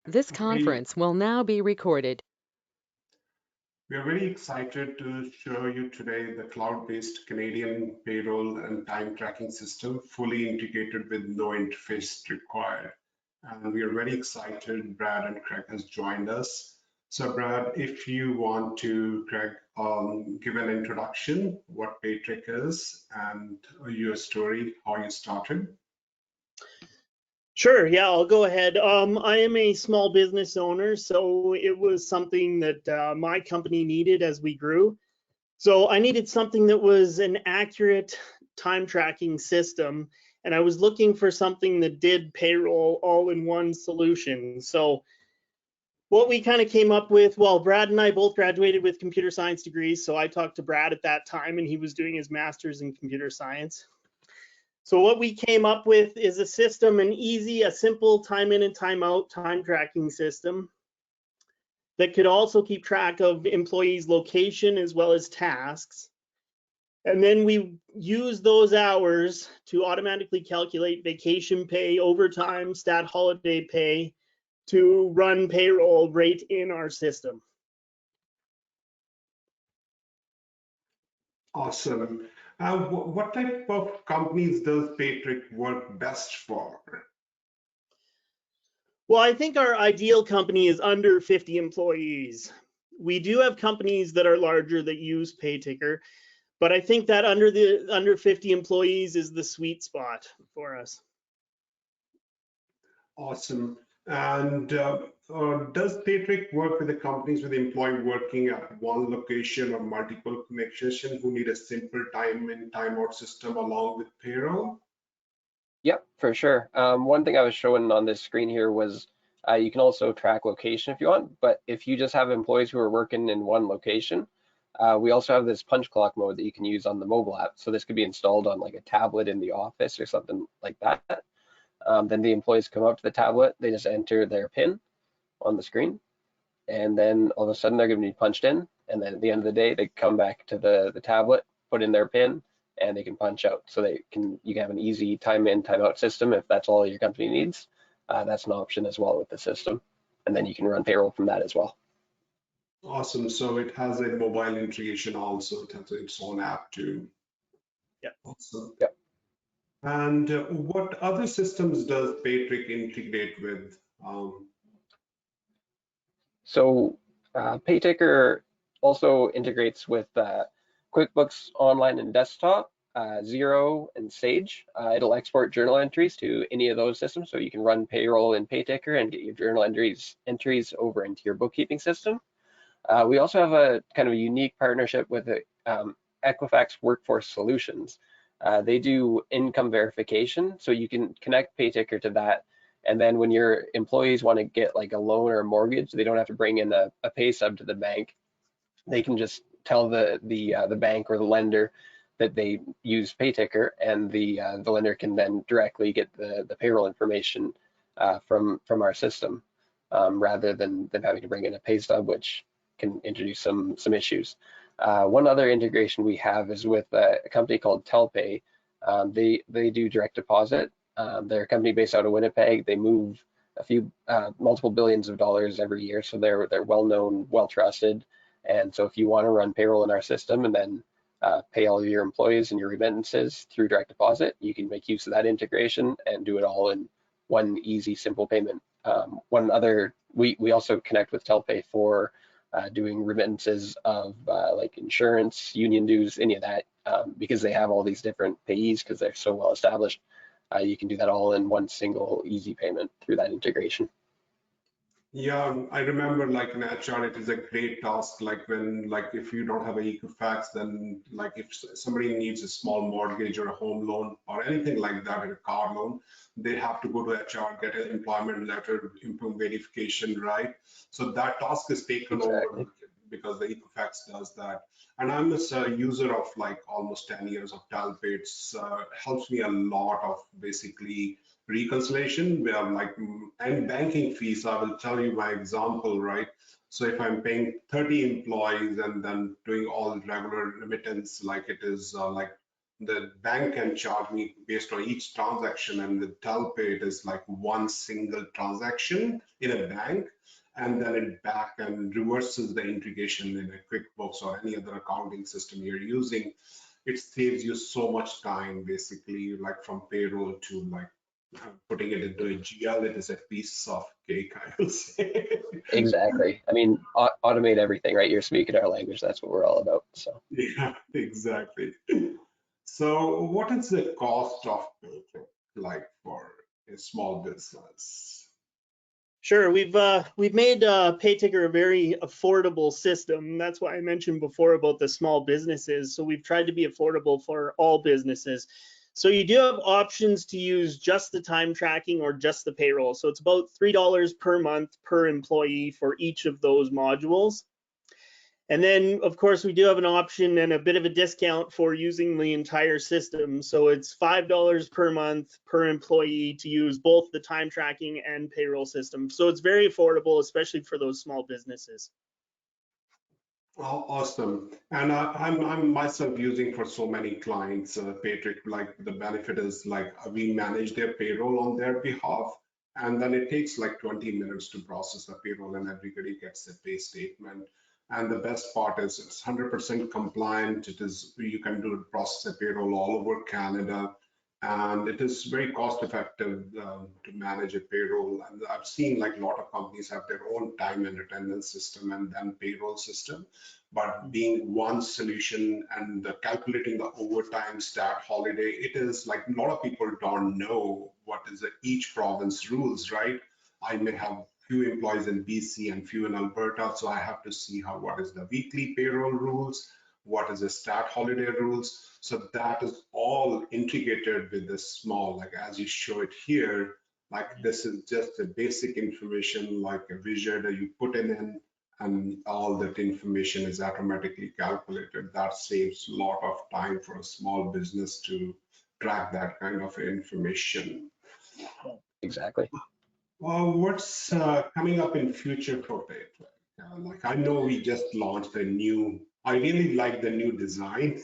This We, conference will now be recorded. we are very excited to show you today the cloud-based Canadian payroll and time tracking system, fully integrated with no interface required. And we are very excited. Brad and Craig has joined us. So Brad, if you want to, Craig, give an introduction, what PayTickr is and your story, how you started. Sure, yeah, I'll go ahead. I am a small business owner, so it was something that my company needed as we grew. So I needed something that was an accurate time tracking system, and I was looking for something that did payroll all in one solution. So what we kind of came up with, well, Brad and I both graduated with computer science degrees, so I talked to Brad at that time, and he was doing his master's in computer science. So what we came up with is a system, a simple time in and time out time tracking system that could also keep track of employees' location as well as tasks. And then we use those hours to automatically calculate vacation pay, overtime, stat holiday pay to run payroll right in our system. Awesome. What type of companies does PayTickr work best for? Well, I think our ideal company is under 50 employees. We do have companies that are larger that use PayTickr, but I think that under 50 employees is the sweet spot for us. Awesome. And does PayTickr work with the companies with employee working at one location or multiple connections who need a simple time in, time out system along with payroll? Yep, for sure. One thing I was showing on this screen here was you can also track location if you want, but if you just have employees who are working in one location, we also have this punch clock mode that you can use on the mobile app. So this could be installed on like a tablet in the office or something like that. Then the employees come up to the tablet, they just enter their PIN on the screen, and then all of a sudden they're going to be punched in. And then at the end of the day, they come back to the tablet, put in their PIN, and they can punch out. So you can have an easy time in, time out system if that's all your company needs. That's an option as well with the system. And then you can run payroll from that as well. Awesome. So it has a mobile integration also. It has its own app too. Yeah. Awesome. Yep. And what other systems does PayTickr integrate with? So PayTickr also integrates with QuickBooks Online and Desktop, Xero, and Sage. It'll export journal entries to any of those systems, so you can run payroll in PayTickr and get your journal entries over into your bookkeeping system. We also have a kind of a unique partnership with Equifax Workforce Solutions. They do income verification, so you can connect PayTickr to that. And then when your employees want to get like a loan or a mortgage, they don't have to bring in a pay stub to the bank. They can just tell the bank or the lender that they use PayTickr, and the lender can then directly get the payroll information from our system, rather than having to bring in a pay stub, which can introduce some issues. One other integration we have is with a company called Telpay. They do direct deposit. They're a company based out of Winnipeg. They move multiple billions of dollars every year, so they're well known, well trusted. And so if you want to run payroll in our system and then pay all of your employees and your remittances through direct deposit, you can make use of that integration and do it all in one easy, simple payment. We also connect with Telpay for doing remittances of like insurance, union dues, any of that, because they have all these different payees because they're so well established. You can do that all in one single easy payment through that integration. Yeah, I remember like in HR, it is a great task. Like when, like if you don't have a Equifax, then like if somebody needs a small mortgage or a home loan or anything like that, or a car loan, they have to go to HR, get an employment letter, implement verification, right? So that task is taken over Exactly. because the Equifax does that. And I'm a user of like almost 10 years of Talpay. It's helps me a lot of basically reconciliation. We have like and banking fees. I will tell you my example, right? So if I'm paying 30 employees and then doing all regular remittance, like it is like the bank can charge me based on each transaction, and the Telpay, it is like one single transaction in a bank, and then it back and reverses the integration in a QuickBooks or any other accounting system you're using. It saves you so much time, basically, like from payroll to like putting it into a GL. It is a piece of cake, I will say. Exactly. I mean, automate everything, right? You're speaking our language. That's what we're all about. So Yeah, exactly. So what is the cost of PayTickr like for a small business? Sure, we've made PayTickr a very affordable system. That's why I mentioned before about the small businesses. So we've tried to be affordable for all businesses. So you do have options to use just the time tracking or just the payroll. So it's about $3 per month per employee for each of those modules. And then, of course, we do have an option and a bit of a discount for using the entire system. So it's $5 per month per employee to use both the time tracking and payroll system. So it's very affordable, especially for those small businesses. Oh, awesome. And I'm myself using for so many clients, PayTickr. Like the benefit is like we manage their payroll on their behalf, and then it takes like 20 minutes to process the payroll, and everybody gets a pay statement. And the best part is it's 100% compliant. It is, you can do process a payroll all over Canada, and it is very cost effective to manage a payroll. And I've seen like a lot of companies have their own time and attendance system and then payroll system, but being one solution and calculating the overtime, stat, holiday, it is like a lot of people don't know what is each province rules, right? I may have few employees in BC and few in Alberta, so I have to see what is the weekly payroll rules, what is the stat holiday rules. So that is all integrated with the small, like as you show it here, like this is just a basic information like a widget that you put in, and all that information is automatically calculated. That saves a lot of time for a small business to track that kind of information. exactly. What's coming up in future for PayTickr? Like I know we just launched a new, I really like the new design.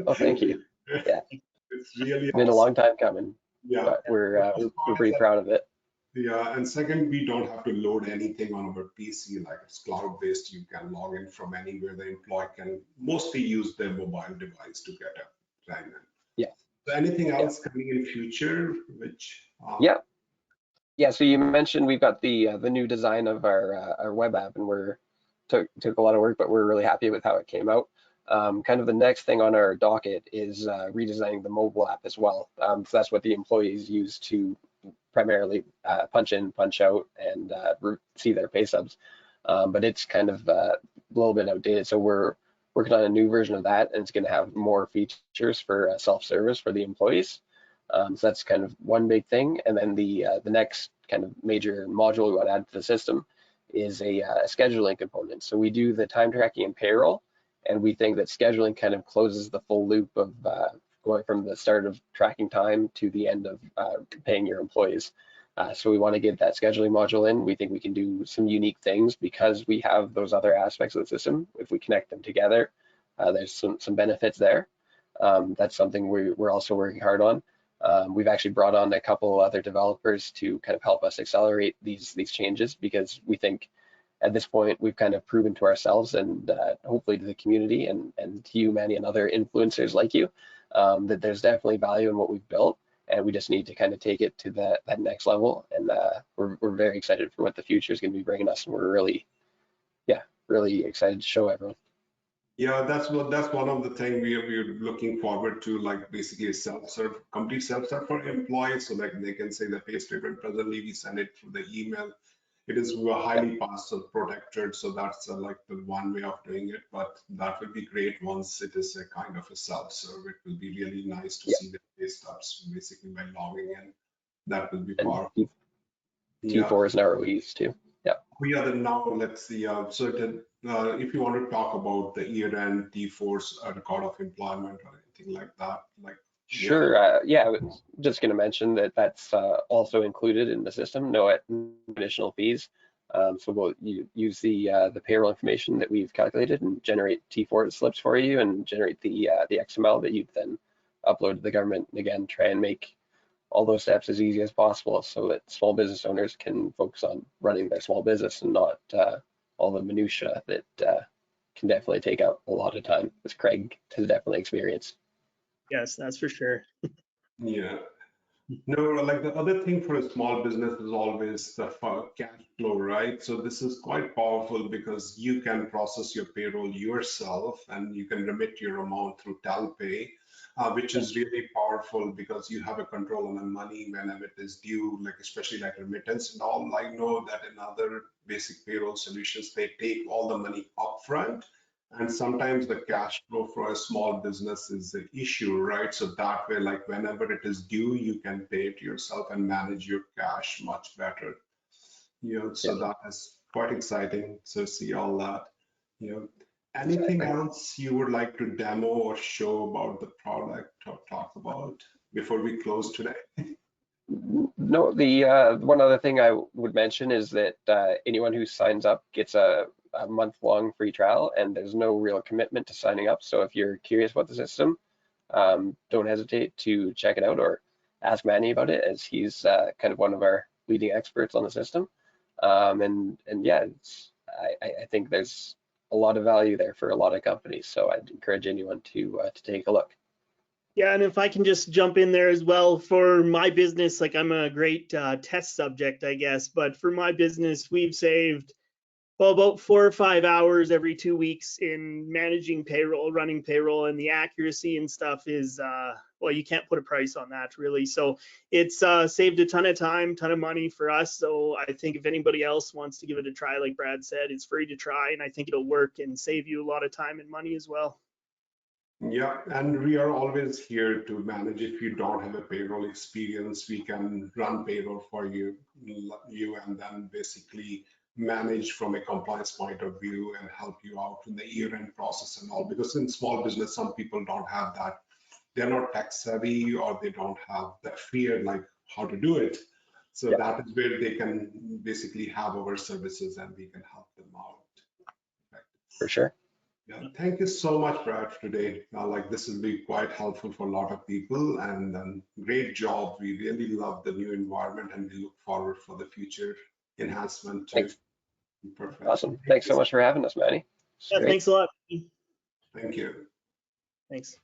Oh, thank you. Yeah, It's really been a awesome. long time coming, Yeah. but we're The best we're part is pretty that, proud of it. yeah, and second, we don't have to load anything on our PC, like it's cloud-based. You can log in from anywhere. The employee can mostly use their mobile device to get a time in. Yeah, So anything yeah, else coming in future, which, yeah. Yeah, so you mentioned we've got the new design of our web app, and we're took a lot of work, but we're really happy with how it came out. Kind of the next thing on our docket is redesigning the mobile app as well. So that's what the employees use to primarily punch in, punch out, and see their pay stubs. But it's kind of a little bit outdated, so we're working on a new version of that, and it's going to have more features for self-service for the employees. So that's kind of one big thing. And then the next kind of major module we want to add to the system is a scheduling component. So we do the time tracking and payroll, and we think that scheduling kind of closes the full loop of going from the start of tracking time to the end of paying your employees. So we want to get that scheduling module in. We think we can do some unique things because we have those other aspects of the system. If we connect them together, there's some benefits there. That's something we're also working hard on. We've actually brought on a couple other developers to kind of help us accelerate these changes, because we think at this point we've kind of proven to ourselves and hopefully to the community and to you, Manny, and other influencers like you, that there's definitely value in what we've built, and we just need to kind of take it to that next level. And we're very excited for what the future is going to be bringing us, and we're really excited to show everyone. yeah, that's one of the things we're looking forward to, like basically self-serve, complete self-serve for employees, so like they can say the pay statement. Presently, we send it through the email. It is highly password protected, so that's like the one way of doing it. But that will be great once it is a kind of a self-serve. It will be really nice to Yeah, see the pay stubs basically by logging in. That will be and powerful. Yeah. T4s and ROEs too. Yeah. Yeah, then now let's see. If you want to talk about the year-end T4's record of employment or anything like that, like, yeah. Sure. Yeah, I was just going to mention that that's also included in the system. No additional fees. So we'll use the payroll information that we've calculated and generate T4 slips for you, and generate the XML that you then upload to the government. And again, try and make all those steps as easy as possible so that small business owners can focus on running their small business and not all the minutia that can definitely take up a lot of time, as Craig has definitely experienced. Yes, that's for sure. Yeah. No, like the other thing for a small business is always the cash flow, right? So this is quite powerful because you can process your payroll yourself and you can remit your amount through TalPay, which is really powerful because you have a control on the money whenever it is due, like especially like remittance and all. I know that in other basic payroll solutions, they take all the money upfront. And sometimes the cash flow for a small business is an issue, right? So that way, like whenever it is due, you can pay it yourself and manage your cash much better. So that is quite exciting. So see all that. Anything Exactly. else you would like to demo or show about the product or talk about before we close today? No, the one other thing I would mention is that anyone who signs up gets a month-long free trial, and there's no real commitment to signing up. So if you're curious about the system, don't hesitate to check it out or ask Manny about it, as he's kind of one of our leading experts on the system. And yeah, I think there's a lot of value there for a lot of companies. So I'd encourage anyone to take a look. Yeah, and if I can just jump in there as well, for my business, like I'm a great test subject, I guess, but for my business, we've saved about 4 or 5 hours every 2 weeks in managing payroll, running payroll, and the accuracy and stuff is, well, you can't put a price on that really. So it's saved a ton of time, ton of money for us. So I think if anybody else wants to give it a try, like Brad said, it's free to try, and I think it'll work and save you a lot of time and money as well. Yeah, and we are always here to manage. If you don't have a payroll experience, we can run payroll for you and then basically manage from a compliance point of view and help you out in the year-end process and all. Because in small business, some people don't have that. They're not tech savvy or they don't have that fear like how to do it. So Yeah, that is where they can basically have our services and we can help them out. for sure. Yeah, thank you so much, Brad, today. Like this will be quite helpful for a lot of people, and great job. We really love the new environment, and we look forward for the future enhancement too. Thanks. Perfect. Awesome. Thanks so much for having us, Manny. It's Yeah, great. thanks a lot. Thank you. Thanks.